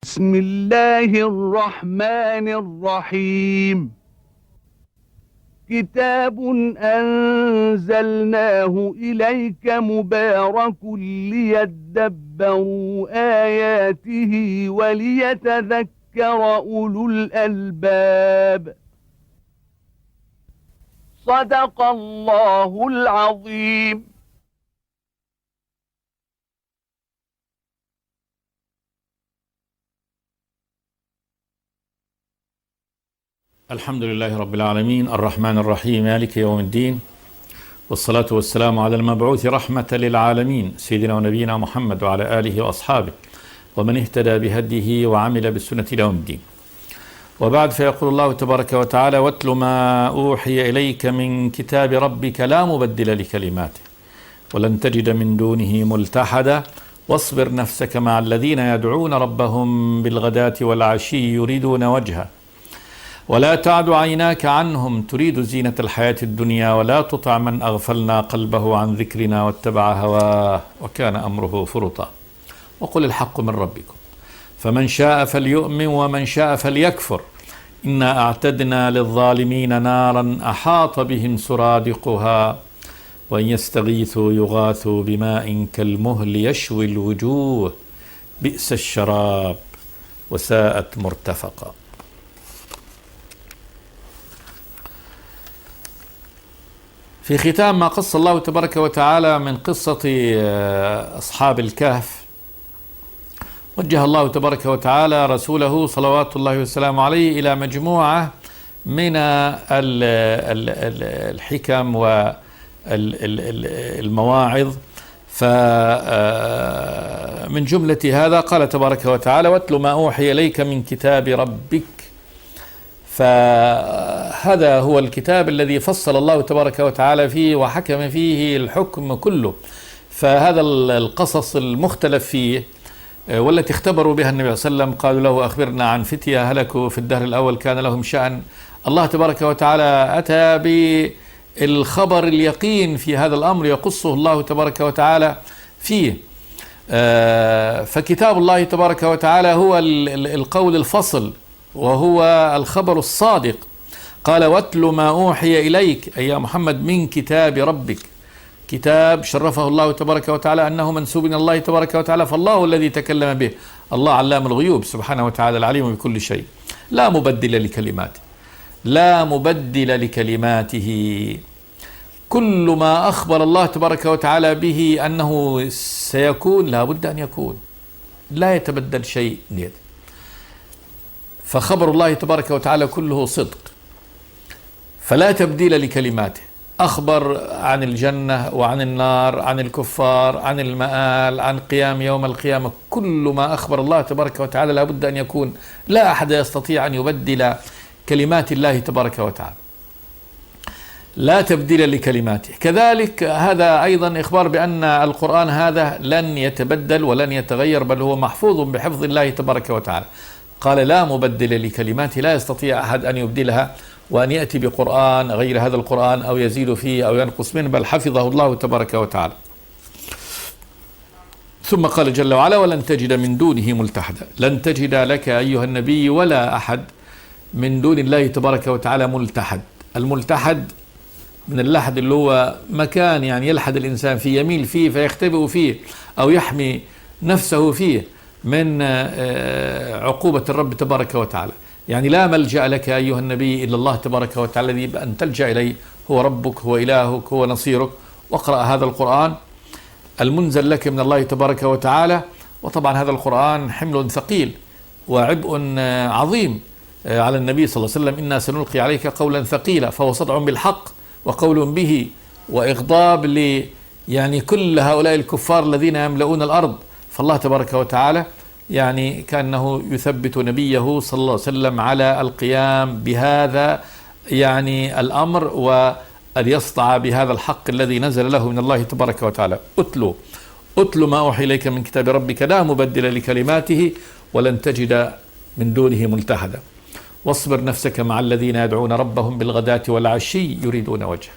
بسم الله الرحمن الرحيم. كتاب أنزلناه إليك مبارك ليدبروا آياته وليتذكر أولو الألباب. صدق الله العظيم. الحمد لله رب العالمين الرحمن الرحيم مالك يوم الدين، والصلاة والسلام على المبعوث رحمة للعالمين سيدنا ونبينا محمد وعلى آله وأصحابه ومن اهتدى بهديه وعمل بالسنة يوم الدين. وبعد، فيقول الله تبارك وتعالى: واتل ما أوحي إليك من كتاب ربك لا مبدل لكلماته ولن تجد من دونه ملتحدا واصبر نفسك مع الذين يدعون ربهم بالغداة والعشي يريدون وجهه ولا تعد عيناك عنهم تريد زينة الحياة الدنيا ولا تطع من أغفلنا قلبه عن ذكرنا واتبع هواه وكان أمره فرطا وقل الحق من ربكم فمن شاء فليؤمن ومن شاء فليكفر إنا أعتدنا للظالمين نارا أحاط بهم سرادقها وإن يستغيثوا يغاثوا بماء كالمهل يشوي الوجوه بئس الشراب وساءت مرتفقا. في ختام ما قص الله تبارك وتعالى من قصة أصحاب الكهف، وجه الله تبارك وتعالى رسوله صلوات الله وسلامه عليه إلى مجموعة من الحكم والمواعظ. فمن جملة هذا قال تبارك وتعالى: واتل ما أوحي إليك من كتاب ربك. فهذا هو الكتاب الذي فصل الله تبارك وتعالى فيه وحكم فيه الحكم كله. فهذا القصص المختلف فيه والتي اختبروا بها النبي صلى الله عليه وسلم، قالوا له: أخبرنا عن فتية هلكوا في الدهر الأول كان لهم شأن. الله تبارك وتعالى أتى بالخبر اليقين في هذا الأمر يقصه الله تبارك وتعالى فيه. فكتاب الله تبارك وتعالى هو القول الفصل وهو الخبر الصادق. قال: واتل ما أوحي إليك أي يا محمد من كتاب ربك. كتاب شرفه الله تبارك وتعالى أنه منسوب إلى الله تبارك وتعالى، فالله الذي تكلم به، الله علام الغيوب سبحانه وتعالى العليم بكل شيء، لا مبدل لكلماته، لا مبدل لكلماته. كل ما أخبر الله تبارك وتعالى به أنه سيكون لا بد أن يكون، لا يتبدل شيء. فخبر الله تبارك وتعالى كله صدق، فلا تبديل لكلماته. أخبر عن الجنة وعن النار، عن الكفار، عن المآل، عن قيام يوم القيامة. كل ما أخبر الله تبارك وتعالى لا بد أن يكون، لا أحد يستطيع أن يبدل كلمات الله تبارك وتعالى، لا تبديل لكلماته. كذلك هذا أيضا إخبار بأن القرآن هذا لن يتبدل ولن يتغير، بل هو محفوظ بحفظ الله تبارك وتعالى. قال: لا مبدل لكلماته، لا يستطيع أحد أن يبدلها وأن يأتي بقرآن غير هذا القرآن أو يزيد فيه أو ينقص منه، بل حفظه الله تبارك وتعالى. ثم قال جل وعلا: ولن تجد من دونه ملتحدا. لن تجد لك أيها النبي ولا أحد من دون الله تبارك وتعالى ملتحد. الملتحد من اللحد اللي هو مكان يعني يلحد الإنسان فيه، يميل فيه فيختبئ فيه أو يحمي نفسه فيه من عقوبة الرب تبارك وتعالى. يعني لا ملجأ لك أيها النبي إلا الله تبارك وتعالى، الذي أن تلجأ إليه، هو ربك، هو إلهك، هو نصيرك. واقرأ هذا القرآن المنزل لك من الله تبارك وتعالى. وطبعا هذا القرآن حمل ثقيل وعبء عظيم على النبي صلى الله عليه وسلم: إنا سنلقي عليك قولا ثقيلا. فهو صدع بالحق وقول به وإغضاب يعني كل هؤلاء الكفار الذين يملؤون الأرض. فالله تبارك وتعالى يعني كأنه يثبت نبيه صلى الله عليه وسلم على القيام بهذا يعني الأمر، وأن يسطع بهذا الحق الذي نزل له من الله تبارك وتعالى. أتل ما أوحي إليك من كتاب ربك لا مبدل لكلماته ولن تجد من دونه ملتحدا واصبر نفسك مع الذين يدعون ربهم بالغداة والعشي يريدون وجهه.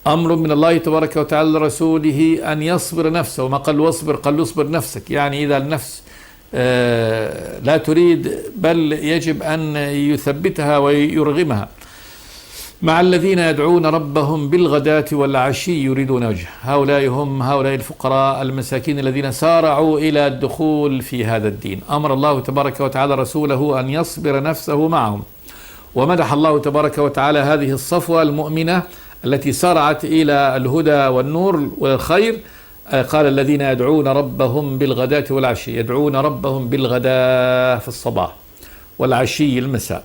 أمر من الله تبارك وتعالى لرسوله أن يصبر نفسه، وما قال واصبر، قال اصبر نفسك. يعني إذا النفس لا تريد، بل يجب أن يثبتها ويرغمها. مع الذين يدعون ربهم بالغداة والعشي يريدون وجهه، هؤلاء الفقراء المساكين الذين سارعوا إلى الدخول في هذا الدين. أمر الله تبارك وتعالى رسوله أن يصبر نفسه معهم، ومدح الله تبارك وتعالى هذه الصفوة المؤمنة التي سارعت إلى الهدى والنور والخير. قال الذين يدعون ربهم بالغداة والعشي، يدعون ربهم بالغداة في الصباح والعشي المساء،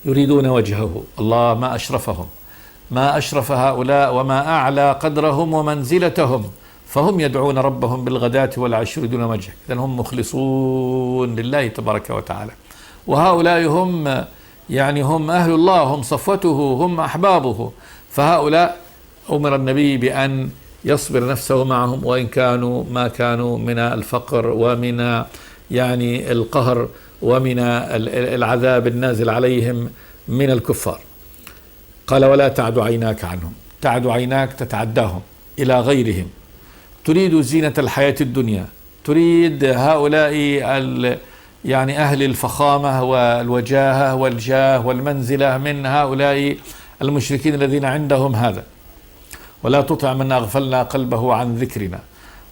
يريدون وجهه. الله ما أشرفهم، ما أشرف هؤلاء وما أعلى قدرهم ومنزلتهم، فهم يدعون ربهم بالغداة والعشي يريدون وجهه، إذن هم مخلصون لله تبارك وتعالى. وهؤلاء هم هم أهل الله، هم صفوته، هم أحبابه. فهؤلاء أمر النبي بأن يصبر نفسه معهم، وإن كانوا ما كانوا من الفقر ومن القهر ومن العذاب النازل عليهم من الكفار. قال ولا تعد عيناك عنهم، تعد عيناك تتعداهم إلى غيرهم، تريد زينة الحياة الدنيا، تريد هؤلاء أهل الفخامة والوجاهة والجاه والمنزلة من هؤلاء المشركين الذين عندهم هذا. ولا تطع من أغفلنا قلبه عن ذكرنا،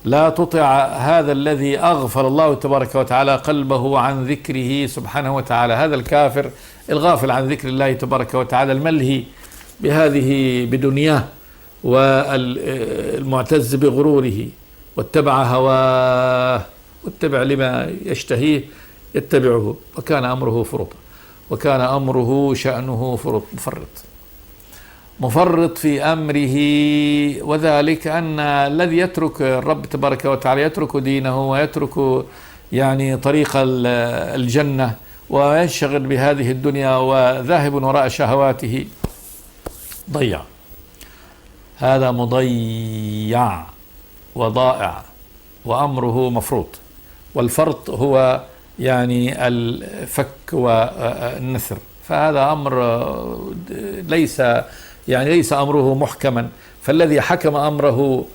لا تطع هذا الذي أغفل الله تبارك وتعالى قلبه عن ذكره سبحانه وتعالى، هذا الكافر الغافل عن ذكر الله تبارك وتعالى، الملهي بدنياه والمعتز بغروره، واتبع هواه، واتبع لما يشتهيه يتبعه، وكان أمره فرطا، وكان أمره شأنه مفرط في أمره. وذلك أن الذي يترك الرب تبارك وتعالى، يترك دينه ويترك طريق الجنة وينشغل بهذه الدنيا وذاهب وراء شهواته، ضيع، هذا مضيع وضائع، وأمره مفروط. والفرط هو الفك والنثر، فهذا أمر ليس أمره محكما. فالذي حكم أمره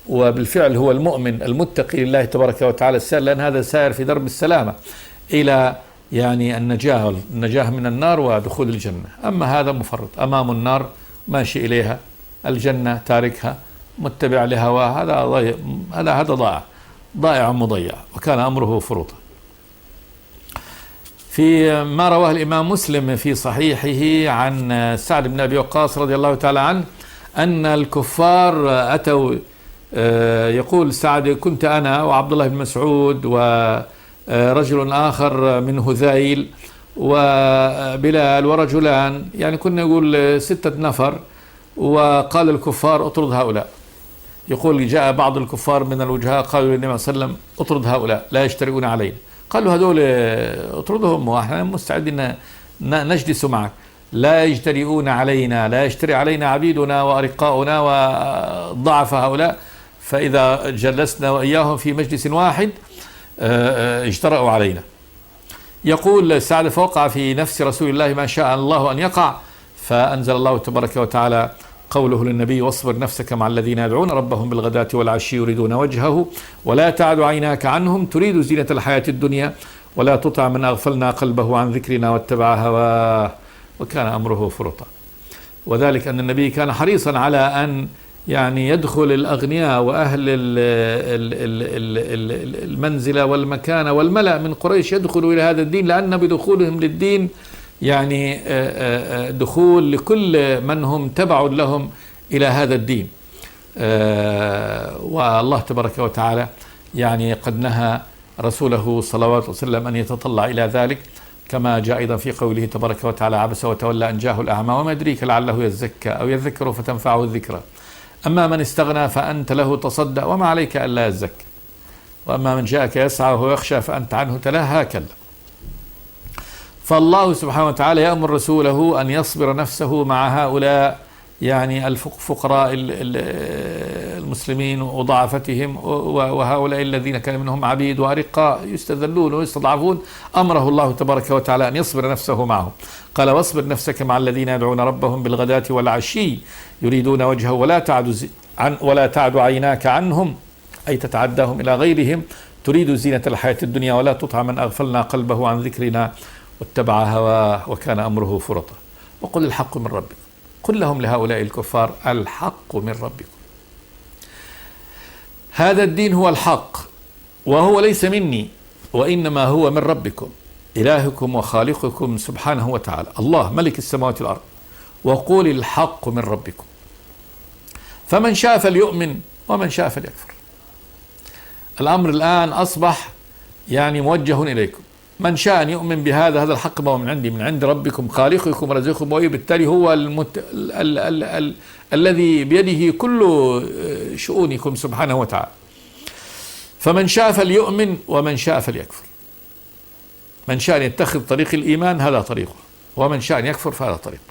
وبالفعل هو المؤمن المتقي لله تبارك وتعالى السائر، لأن هذا سائر في درب السلامة إلى النجاة من النار ودخول الجنة. أما هذا مفرط، أمام النار ماشي إليها، الجنة تاركها متبع لهواه، هذا ضائع مضيع، وكان أمره فرطا. في ما رواه الإمام مسلم في صحيحه عن سعد بن أبي وقاص رضي الله تعالى عنه أن الكفار أتوا، يقول سعد: كنت أنا وعبد الله بن مسعود ورجل آخر من هذيل وبلال ورجلان، كنا نقول 6 نفر، وقال الكفار: اطرد هؤلاء. يقول: جاء بعض الكفار من الوجهاء قالوا للنبي صلى الله عليه وسلم: اطرد هؤلاء لا يشترئون علينا. قالوا: هذول اطردهم واحنا مستعدين نجلس معك، لا يجترئون علينا، لا يجترئ علينا عبيدنا وأرقاؤنا وضعف هؤلاء، فإذا جلسنا وإياهم في مجلس واحد اجترأوا علينا. يقول سعد: فوقع في نفس رسول الله ما شاء الله أن يقع، فأنزل الله تبارك وتعالى قوله للنبي: واصبر نفسك مع الذين يدعون ربهم بالغداة والعشي يريدون وجهه ولا تعد عيناك عنهم تريد زينة الحياة الدنيا ولا تطع من أغفلنا قلبه عن ذكرنا واتبع هواه وكان أمره فرطا. وذلك أن النبي كان حريصا على أن يدخل الأغنياء وأهل المنزلة والمكانة والملأ من قريش يدخلوا إلى هذا الدين، لأن بدخولهم للدين دخول لكل من هم تبع لهم إلى هذا الدين. والله تبارك وتعالى قد نهى رسوله صلوات وسلم أن يتطلع إلى ذلك، كما جاء أيضا في قوله تبارك وتعالى: عبس وتولى أن جاءه الأعمى وما يدريك لعله يزكى أو يذكر فتنفعه الذكرى، أما من استغنى فأنت له تصدى وما عليك ألا يزكى، وأما من جاءك يسعى وهو يخشى فأنت عنه تلهى كلا. فالله سبحانه وتعالى يأمر رسوله أن يصبر نفسه مع هؤلاء الفقراء المسلمين وضعفتهم، وهؤلاء الذين كان منهم عبيد وأرقاء يستذلون ويستضعفون. أمره الله تبارك وتعالى أن يصبر نفسه معهم. قال: واصبر نفسك مع الذين يدعون ربهم بالغداة والعشي يريدون وجهه ولا تعد عيناك عنهم، أي تتعداهم إلى غيرهم، تريد زينة الحياة الدنيا ولا تطع من أغفلنا قلبه عن ذكرنا واتبع هواه وكان أمره فرطا وقل الحق من ربكم. قل لهم لهؤلاء الكفار الحق من ربكم. هذا الدين هو الحق، وهو ليس مني وإنما هو من ربكم إلهكم وخالقكم سبحانه وتعالى، الله ملك السماوات والأرض. وقول الحق من ربكم، فمن شاء فليؤمن ومن شاء فليكفر. الأمر الآن أصبح يعني موجه إليكم، من شاء أن يؤمن بهذا، هذا الحق ما هو من عندي، من عند ربكم خالقكم ورزقكم، وبالتالي هو الذي بيده كل شؤونكم سبحانه وتعالى. فمن شاء فليؤمن ومن شاء فليكفر. من شاء أن يتخذ طريق الإيمان هذا طريقه، ومن شاء أن يكفر فهذا طريقه.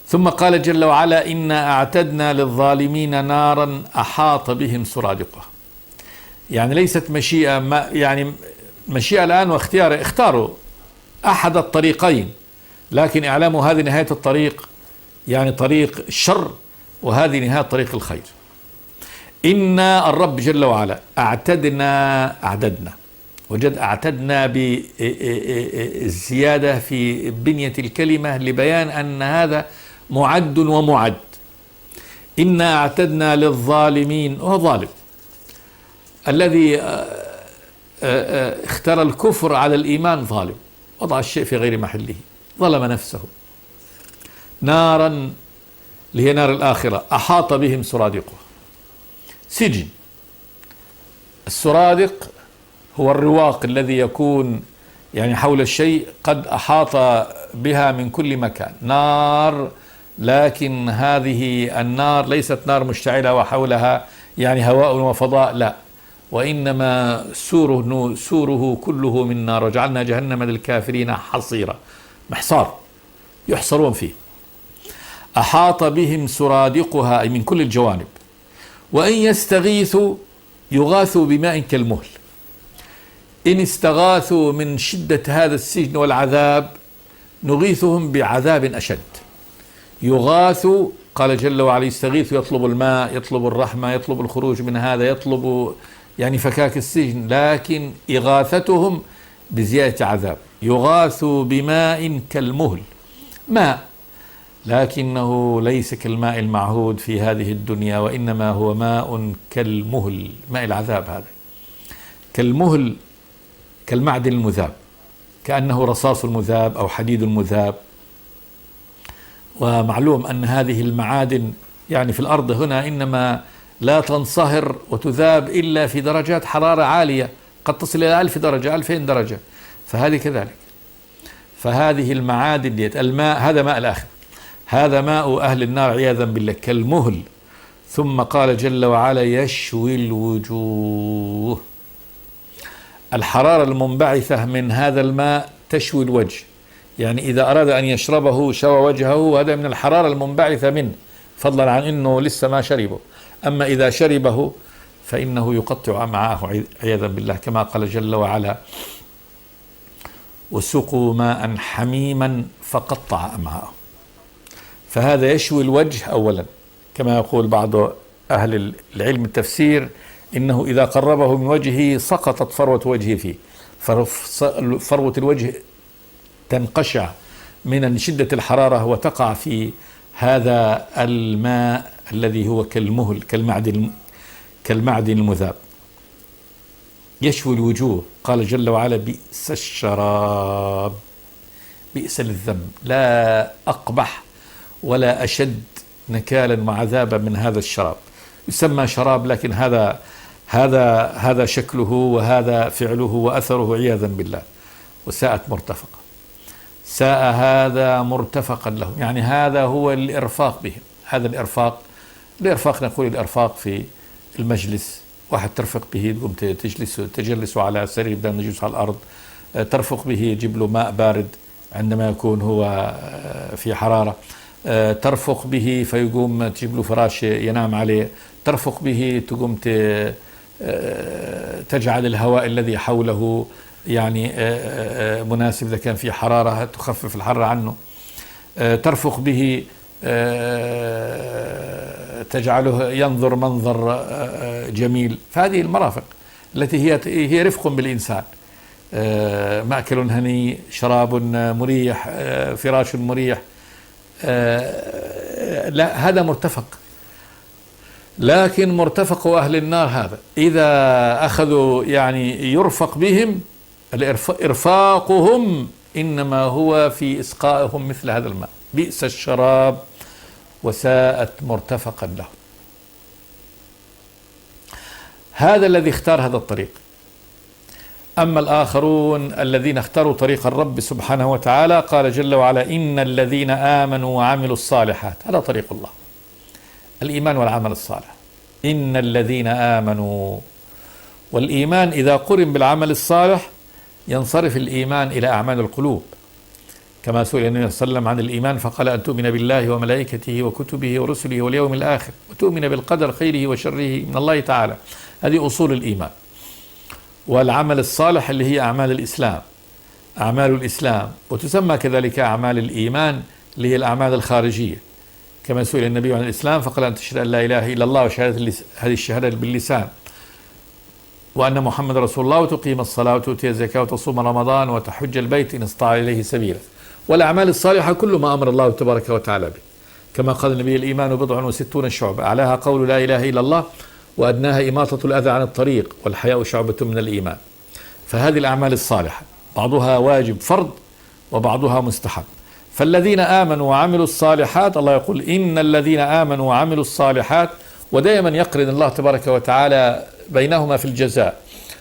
ثم قال جل وعلا إنا أعتدنا للظالمين نارا أحاط بهم سرادقها. يعني ليست مشيئة، يعني مشيئة الآن واختيار، اختاروا أحد الطريقين، لكن اعلموا هذه نهاية الطريق، يعني طريق الشر، وهذه نهاية طريق الخير. إنا الرب جل وعلا أعددنا وجد أعتدنا بالزيادة في بنية الكلمة لبيان أن هذا معد ومعد. إنا أعتدنا للظالمين، وهو ظالم الذي اختار الكفر على الإيمان، ظالم، وضع الشيء في غير محله، ظلم نفسه. نارا اللي هي نار الآخرة أحاط بهم سرادقها، سجن. السرادق هو الرواق الذي يكون يعني حول الشيء قد أحاط بها من كل مكان. نار، لكن هذه النار ليست نار مشتعلة وحولها يعني هواء وفضاء، لا، وإنما سوره كله من نار، وجعلنا جهنم للكافرين حصيرا، محصار يحصرون فيه. أحاط بهم سرادقها أي من كل الجوانب. وإن يستغيثوا يغاثوا بماء كالمهل. إن استغاثوا من شدة هذا السجن والعذاب نغيثهم بعذاب أشد. يغاث، قال جل وعلا يستغيث، يطلب الماء، يطلب الرحمة، يطلب الخروج من هذا، يطلب يعني فكاك السجن، لكن إغاثتهم بزيادة عذاب. يغاث بماء كالمهل، ماء، لكنه ليس كالماء المعهود في هذه الدنيا، وإنما هو ماء كالمهل، ماء العذاب هذا، كالمهل، كالمعدن المذاب، كأنه رصاص المذاب أو حديد المذاب. ومعلوم أن هذه المعادن يعني في الأرض هنا إنما لا تنصهر وتذاب إلا في درجات حرارة عالية، قد تصل إلى 1000 درجة، 2000 درجة، فهذه كذلك. فهذه المعادن ديت، الماء هذا ماء الآخر، هذا ماء أهل النار عياذا بالله، كالمهل. ثم قال جل وعلا يشوي الوجوه. الحرارة المنبعثة من هذا الماء تشوي الوجه، يعني إذا أراد أن يشربه شوى وجهه، هذا من الحرارة المنبعثة منه، فضلا عن أنه لسه ما شربه. أما إذا شربه فإنه يقطع أمعاءه عياذا بالله، كما قال جل وعلا وسقوا ماء حميما فقطع أمعاءه. فهذا يشوي الوجه أولا، كما يقول بعض أهل العلم التفسير إنه إذا قربه من وجهه سقطت فروة وجهه فيه، فروة الوجه تنقشع من شدة الحرارة وتقع في هذا الماء الذي هو كالمهل، كالمعدن المذاب. يشوي الوجوه، قال جل وعلا بئس الشراب، بئس للذنب، لا أقبح ولا أشد نكالا وعذابا من هذا الشراب. يسمى شراب، لكن هذا شكله وهذا فعله وأثره عياذا بالله. وساءت مرتفقة، ساء هذا مرتفقا لهم، يعني هذا هو الإرفاق بهم. هذا الإرفاق نقول الإرفاق في المجلس، واحد ترفق به تقوم تجلس على سرير بدل يجلس على الأرض، ترفق به يجيب له ماء بارد عندما يكون هو في حرارة، ترفق به فيقوم تجيب له فراش ينام عليه، ترفق به تقوم تجعل الهواء الذي حوله يعني مناسب إذا كان في حرارة تخفف الحر عنه، ترفق به تجعله ينظر منظر جميل. فهذه المرافق التي هي رفق بالإنسان، مأكل هني، شراب مريح، فراش مريح، لا هذا مرتفق. لكن مرتفق أهل النار هذا إذا أخذوا يعني يرفق بهم، إرفاقهم إنما هو في إسقائهم مثل هذا الماء، بئس الشراب وساءت مرتفقا له. هذا الذي اختار هذا الطريق. أما الآخرون الذين اختاروا طريق الرب سبحانه وتعالى، قال جل وعلا: إن الذين آمنوا وعملوا الصالحات. هذا طريق الله، الإيمان والعمل الصالح. إن الذين آمنوا، والإيمان إذا قرن بالعمل الصالح ينصرف الإيمان إلى أعمال القلوب، كما سئل النبي صلى الله عليه وسلم عن الإيمان فقال: أن تؤمن بالله وملائكته وكتبه ورسله واليوم الآخر وتؤمن بالقدر خيره وشره من الله تعالى. هذه أصول الإيمان. والعمل الصالح اللي هي أعمال الإسلام، أعمال الإسلام، وتسمى كذلك أعمال الإيمان اللي هي الأعمال الخارجية، كما سئل النبي عن الإسلام فقال: أن تشهد أن لا إله إلا الله، وشهادة هذه الشهادة باللسان، وأن محمد رسول الله، وتقيم الصلاة وتؤتي الزكاة وتصوم رمضان وتحج البيت إن استطاع إليه سبيلا. والأعمال الصالحة كل ما أمر الله تبارك وتعالى به، كما قال النبي: الإيمان بضع وستون شعبة، أعلاها قول لا إله إلا الله، وأدناها إماطة الأذى عن الطريق، والحياء شعبة من الإيمان. فهذه الأعمال الصالحة بعضها واجب فرض وبعضها مستحب. فالذين آمنوا وعملوا الصالحات، الله يقول: إن الذين آمنوا وعملوا الصالحات، ودائما يقرن الله تبارك وتعالى بينهما في الجزاء،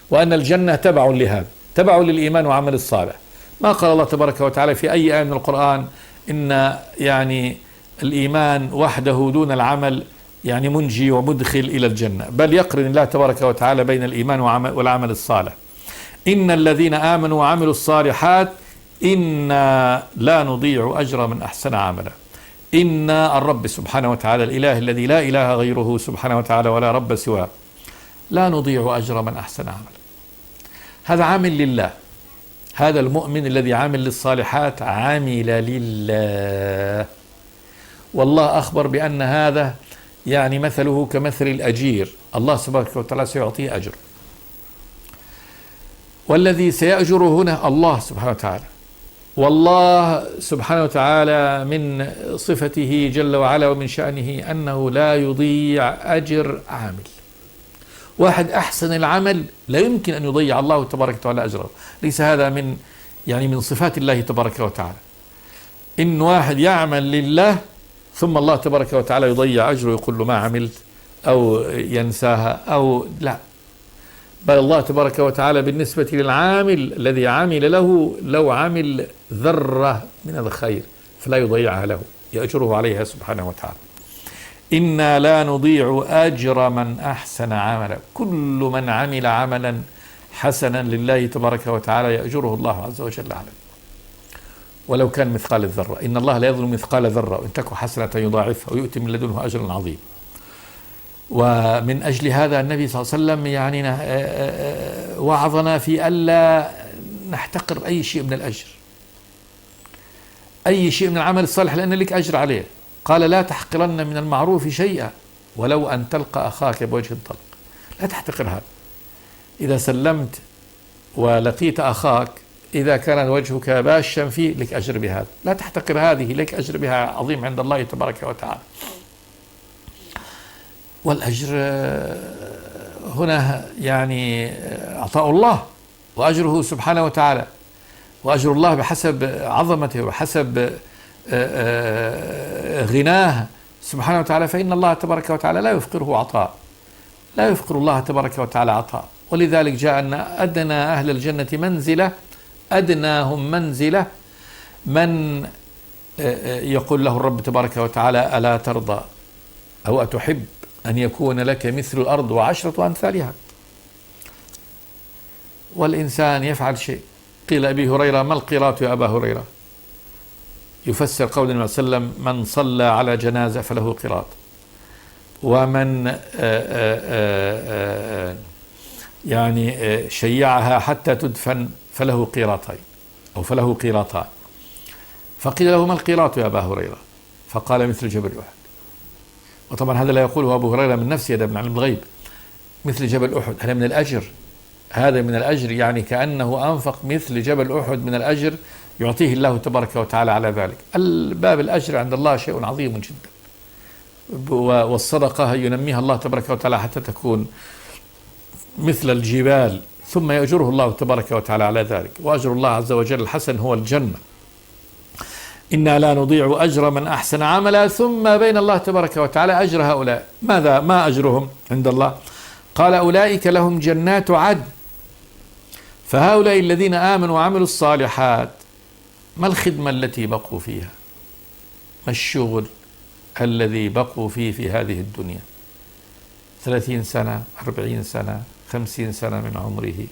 وأن الجنة تبع لهذا، تبع للإيمان وعمل الصالح. ما قال الله تبارك وتعالى في أي آية من القرآن إن يعني الإيمان وحده دون العمل يعني منجي ومدخل إلى الجنة، بل يقرن الله تبارك وتعالى بين الإيمان والعمل الصالح. إن الذين آمنوا وعملوا الصالحات إنا لا نضيع أجر من أحسن عملا. إن الرب سبحانه وتعالى الإله الذي لا إله غيره سبحانه وتعالى ولا رب سواه، لا نضيع أجر من أحسن عملا. هذا عامل لله، هذا المؤمن الذي عامل للصالحات عامل لله. والله أخبر بأن هذا يعني مثله كمثل الأجير، الله سبحانه وتعالى سيعطيه أجر، والذي سيأجر هنا الله سبحانه وتعالى. والله سبحانه وتعالى من صفته جل وعلا ومن شأنه أنه لا يضيع أجر عامل. واحد أحسن العمل لا يمكن أن يضيع الله تبارك وتعالى أجره، ليس هذا من صفات الله تبارك وتعالى، إن واحد يعمل لله ثم الله تبارك وتعالى يضيع أجره، يقول له ما عملت أو ينساها أو لا، بل الله تبارك وتعالى بالنسبة للعامل الذي عمل له لو عمل ذرة من الخير فلا يضيعها له، يأجره عليها سبحانه وتعالى. إنا لا نضيع أجر من أحسن عملا، كل من عمل عملا حسنا لله تبارك وتعالى يأجره الله عز وجل عليه ولو كان مثقال الذرة. إن الله لا يظلم مثقال ذرة، وإن تك حسنة يضاعفها ويؤتي من لدنه أجرا عظيم. ومن أجل هذا النبي صلى الله عليه وسلم يعني وعظنا في ألا نحتقر أي شيء من الأجر، أي شيء من العمل الصالح، لأن لك أجر عليه. قال: لا تحقرن من المعروف شيئا ولو أن تلقى أخاك بوجه طلق. لا تحتقر هذا. إذا سلمت ولقيت أخاك إذا كان وجهك باشا فيه لك أجر بهذا، لا تحتقر هذه، لك أجر بها عظيم عند الله تبارك وتعالى. والأجر هنا يعني عطاء الله وأجره سبحانه وتعالى، وأجر الله بحسب عظمته وحسب غناه سبحانه وتعالى. فإن الله تبارك وتعالى لا يفقره عطاء، لا يفقر الله تبارك وتعالى عطاء. ولذلك جاء أن أدنى أهل الجنة منزلة، أدناهم منزلة من يقول له الرب تبارك وتعالى: ألا ترضى أو أتحب أن يكون لك مثل الأرض وعشرة أمثالها. والإنسان يفعل شيء. قيل أبي هريرة: ما القيراط يا أبا هريرة؟ يفسر قول النبي صلى الله عليه وسلم: من صلى على جنازة فله قيراط، ومن يعني شيعها حتى تدفن فله قيراطين أو فله قيراطان. فقيل له: ما القيراط يا أبا هريرة؟ فقال: مثل جبل أحد. وطبعا هذا لا يقوله أبو هريرة من نفسه، هذا من علم الغيب. مثل جبل أحد، هذا من الأجر، هذا من الأجر، يعني كأنه أنفق مثل جبل أحد من الأجر يعطيه الله تبارك وتعالى على ذلك. الباب الأجر عند الله شيء عظيم جدا، والصدقة ينميها الله تبارك وتعالى حتى تكون مثل الجبال، ثم يأجره الله تبارك وتعالى على ذلك. وأجر الله عز وجل الحسن هو الجنة. إنا لا نضيع أجر من أحسن عملا. ثم بين الله تبارك وتعالى أجر هؤلاء. ما أجرهم عند الله؟ قال أولئك لهم جنات عدن. فهؤلاء الذين آمنوا وعملوا الصالحات، ما الخدمة التي بقوا فيها؟ ما الشغل الذي بقوا فيه في هذه الدنيا؟ 30 سنة، 40 سنة، 50 سنة من عمره.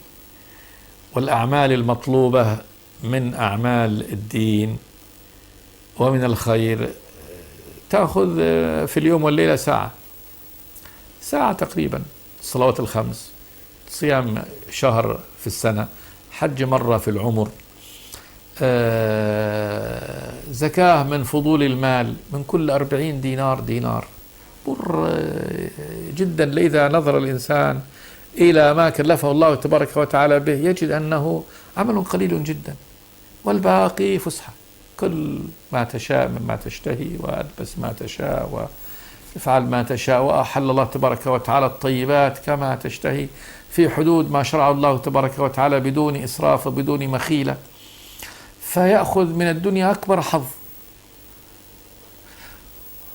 والأعمال المطلوبة من أعمال الدين ومن الخير تأخذ في اليوم والليلة ساعة تقريبا. الصلوات الخمس، صيام شهر في السنة، حج مرة في العمر، زكاة من فضول المال، من كل 40 دينار. بر جدا. لإذا نظر الإنسان إلى ما كلفه الله تبارك وتعالى به يجد أنه عمل قليل جدا، والباقي فسحة. كل ما تشاء مما تشتهي، وألبس ما تشاء، وافعل ما تشاء، وأحل الله تبارك وتعالى الطيبات كما تشتهي في حدود ما شرع الله تبارك وتعالى بدون إسراف وبدون مخيلة، فيأخذ من الدنيا أكبر حظ،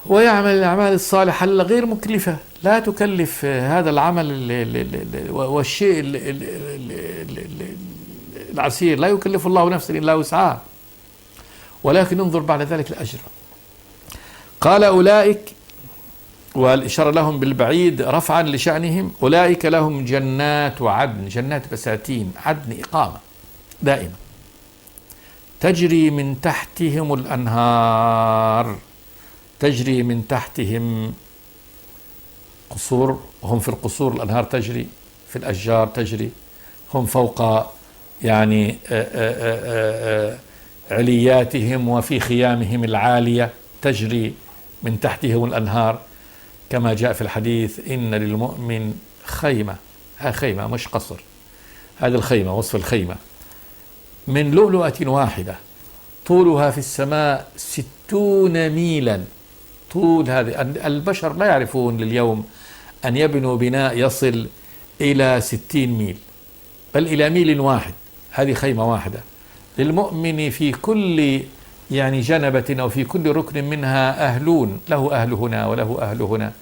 ويعمل الأعمال الصالحة غير مكلفة، لا تكلف هذا العمل والشيء العسير، لا يكلف الله نفسا إلا وسعها، ولكن انظر بعد ذلك الأجر. قال أولئك، والإشارة لهم بالبعيد رفعا لشأنهم، أولئك لهم جنات عدن، جنات بساتين، عدن إقامة دائمة، تجري من تحتهم الأنهار، تجري من تحتهم قصور، وهم في القصور، الأنهار تجري في الأشجار، تجري هم فوق يعني علياتهم وفي خيامهم العالية، تجري من تحتهم الأنهار، كما جاء في الحديث إن للمؤمن خيمة، ها خيمة مش قصر، هذه الخيمة وصف الخيمة، من لؤلؤة واحدة طولها في السماء 60 ميلا. طول هذه البشر لا يعرفون لليوم أن يبنوا بناء يصل إلى 60 ميل، بل إلى ميل واحد. هذه خيمة واحدة للمؤمن، في كل يعني جنبة أو في كل ركن منها أهلون، له أهل هنا وله أهل هنا،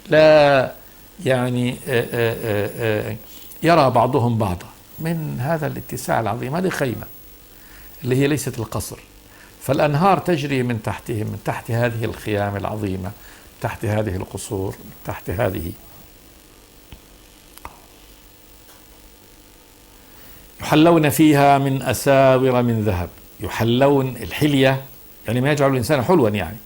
لا يعني يرى بعضهم بعضا. من هذا الاتساع العظيم، هذه خيمة اللي هي ليست القصر. فالأنهار تجري من تحتهم، من تحت هذه الخيام العظيمة، تحت هذه القصور، تحت هذه. يحلون فيها من أساور من ذهب. يحلون، الحلية يعني ما يجعل الإنسان حلوا يعني،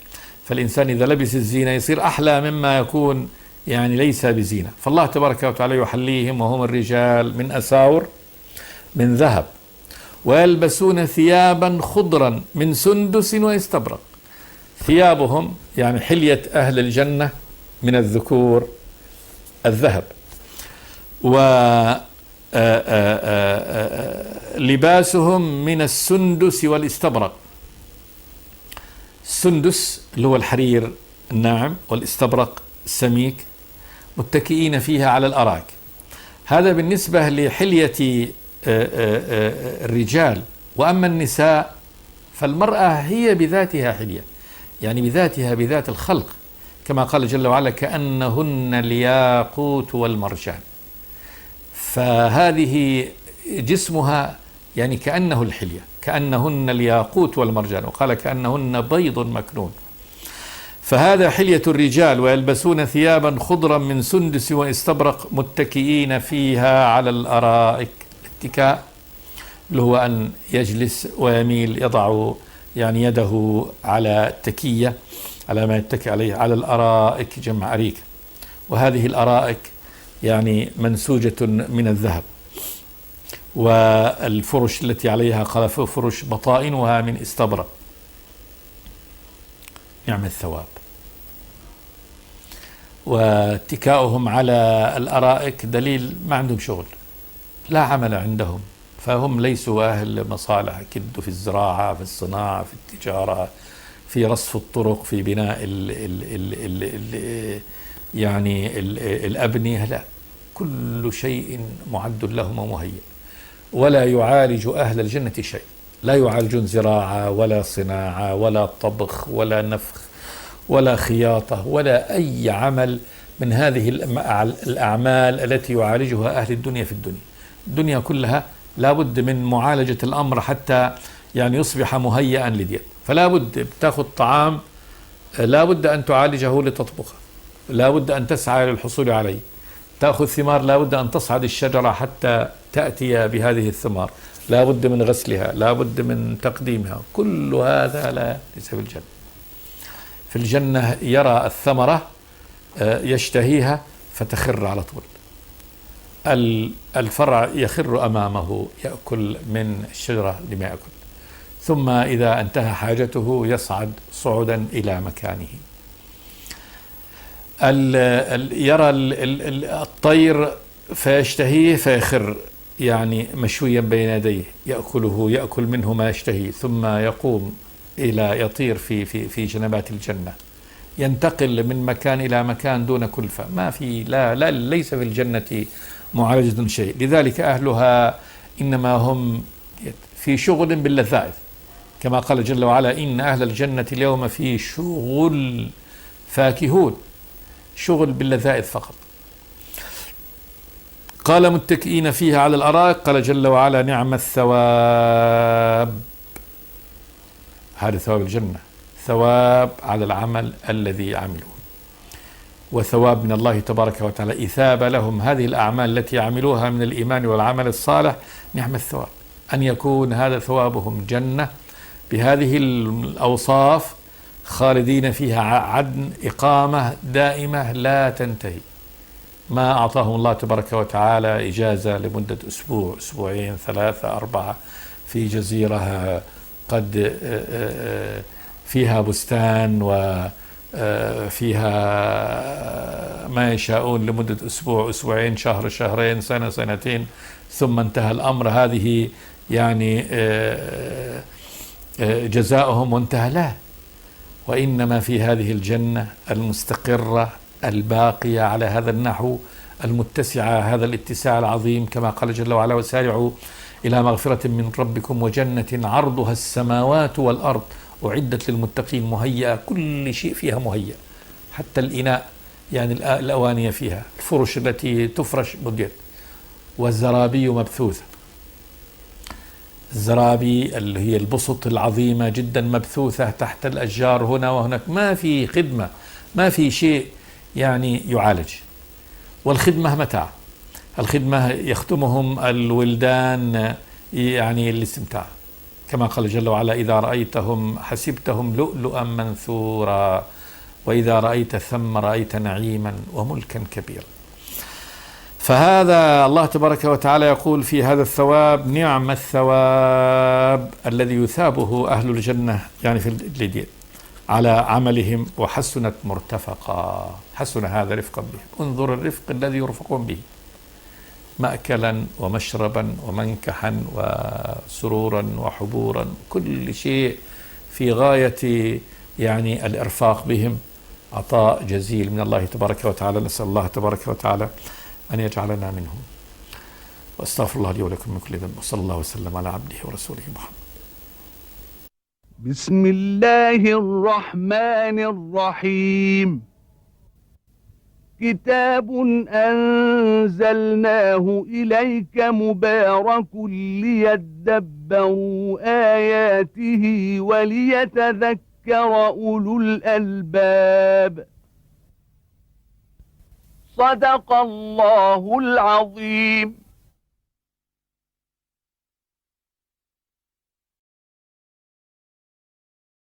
فالإنسان إذا لبس الزينة يصير أحلى مما يكون يعني ليس بزينة. فالله تبارك وتعالى يحليهم وهم الرجال من أساور من ذهب، ويلبسون ثيابا خضرا من سندس واستبرق. ثيابهم يعني حلية أهل الجنة من الذكور الذهب، ولباسهم من السندس والاستبرق. السندس اللي هو الحرير الناعم، والاستبرق السميك، متكئين فيها على الأراك. هذا بالنسبة لحلية الرجال. وأما النساء فالمرأة هي بذاتها حلية، يعني بذاتها، بذات الخلق، كما قال جل وعلا كأنهن الياقوت والمرجان. فهذه جسمها يعني كأنه الحلية، كأنهن الياقوت والمرجان، وقال كأنهن بيض مكنون. فهذا حلية الرجال. ويلبسون ثيابا خضرا من سندس واستبرق متكئين فيها على الأرائك. الاتكاء اللي هو أن يجلس ويميل، يضع يعني يده على التكية، على ما يتكئ عليه، على الأرائك جمع أريك. وهذه الأرائك يعني منسوجة من الذهب، والفرش التي عليها قال فرش بطائنها من استبرق. نعم الثواب. واتكاؤهم على الأرائك دليل ما عندهم شغل، لا عمل عندهم، فهم ليسوا أهل مصالح، كدوا في الزراعة، في الصناعة، في التجارة، في رصف الطرق، في بناء الأبنية، لا، كل شيء معد لهم ومهيأ، ولا يعالج أهل الجنة شيء، لا يعالجون زراعة ولا صناعة ولا طبخ ولا نفخ ولا خياطة ولا أي عمل من هذه الأعمال التي يعالجها أهل الدنيا في الدنيا. الدنيا كلها لا بد من معالجة الأمر حتى يعني يصبح مهيئا لدين، فلا بد بتاخذ طعام، لا بد أن تعالجه لتطبخه، لا بد أن تسعى للحصول عليه، تأخذ ثمار لا بد أن تصعد الشجرة حتى تأتي بهذه الثمار، لا بد من غسلها، لا بد من تقديمها، كل هذا لا ليس في الجنة. في الجنة يرى الثمرة يشتهيها فتخر على طول، الفرع يخر أمامه يأكل من الشجرة لما يأكل، ثم إذا انتهى حاجته يصعد صعدا إلى مكانه. يرى الطير فيشتهيه فيخر يعني مشويا بين يديه، يأكل منه ما يشتهي، ثم يقوم إلى يطير في جنبات الجنة، ينتقل من مكان إلى مكان دون كلفة، ما في لا ليس في الجنة معالجة شيء. لذلك أهلها إنما هم في شغل باللذائذ، كما قال جل وعلا: إن أهل الجنة اليوم في شغل فاكهون، شغل باللذائذ فقط. قال: متكئين فيها على الأرائك. قال جل وعلا: نعم الثواب، هذا ثواب الجنة، ثواب على العمل الذي عملوه، وثواب من الله تبارك وتعالى، إثابة لهم هذه الأعمال التي عملوها من الإيمان والعمل الصالح. نعم الثواب، أن يكون هذا ثوابهم جنة بهذه الأوصاف، خالدين فيها عدن، إقامة دائمة لا تنتهي. ما أعطاهم الله تبارك وتعالى إجازة لمدة أسبوع، أسبوعين، 3، 4 في جزيرة قد فيها بستان وفيها ما يشاءون لمدة أسبوع، أسبوعين، شهر، شهرين، سنة، سنتين، ثم انتهى الأمر، هذه يعني جزاؤهم وانتهى. لا، وإنما في هذه الجنة المستقرة الباقية على هذا النحو المتسعة، هذا الاتساع العظيم، كما قال جل وعلا: وسارعوا إلى مغفرة من ربكم وجنة عرضها السماوات والأرض أعدت للمتقين، مهيئة، كل شيء فيها مهيئ، حتى الإناء يعني الأواني فيها، الفرش التي تفرش مديت، والزرابي مبثوثة، الزرابي اللي هي البسط العظيمة جدا مبثوثة تحت الأشجار هنا وهناك، ما في خدمة، ما في شيء يعني يعالج. والخدمة متاع، الخدمة يخدمهم الولدان يعني الاستمتاع، كما قال جل وعلا: إذا رأيتهم حسبتهم لؤلؤا منثورا وإذا رأيت ثم رأيت نعيما وملكا كبيرا. فهذا الله تبارك وتعالى يقول في هذا الثواب: نعم الثواب الذي يثابه أهل الجنة يعني في الجديد على عملهم، وحسنت مرتفقا، حسن هذا رفقا بهم. انظر الرفق الذي يرفقون به، مأكلا ومشربا ومنكحا وسرورا وحبورا، كل شيء في غاية يعني الإرفاق بهم، عطاء جزيل من الله تبارك وتعالى. نسأل الله تبارك وتعالى أن يجعلنا منهم، وأستغفر الله لي ولكم من كل ذنب، وصلى الله وسلم على عبده ورسوله محمد. بسم الله الرحمن الرحيم. كتاب أنزلناه إليك مبارك ليدبروا آياته وليتذكر أولو الألباب. صدق الله العظيم.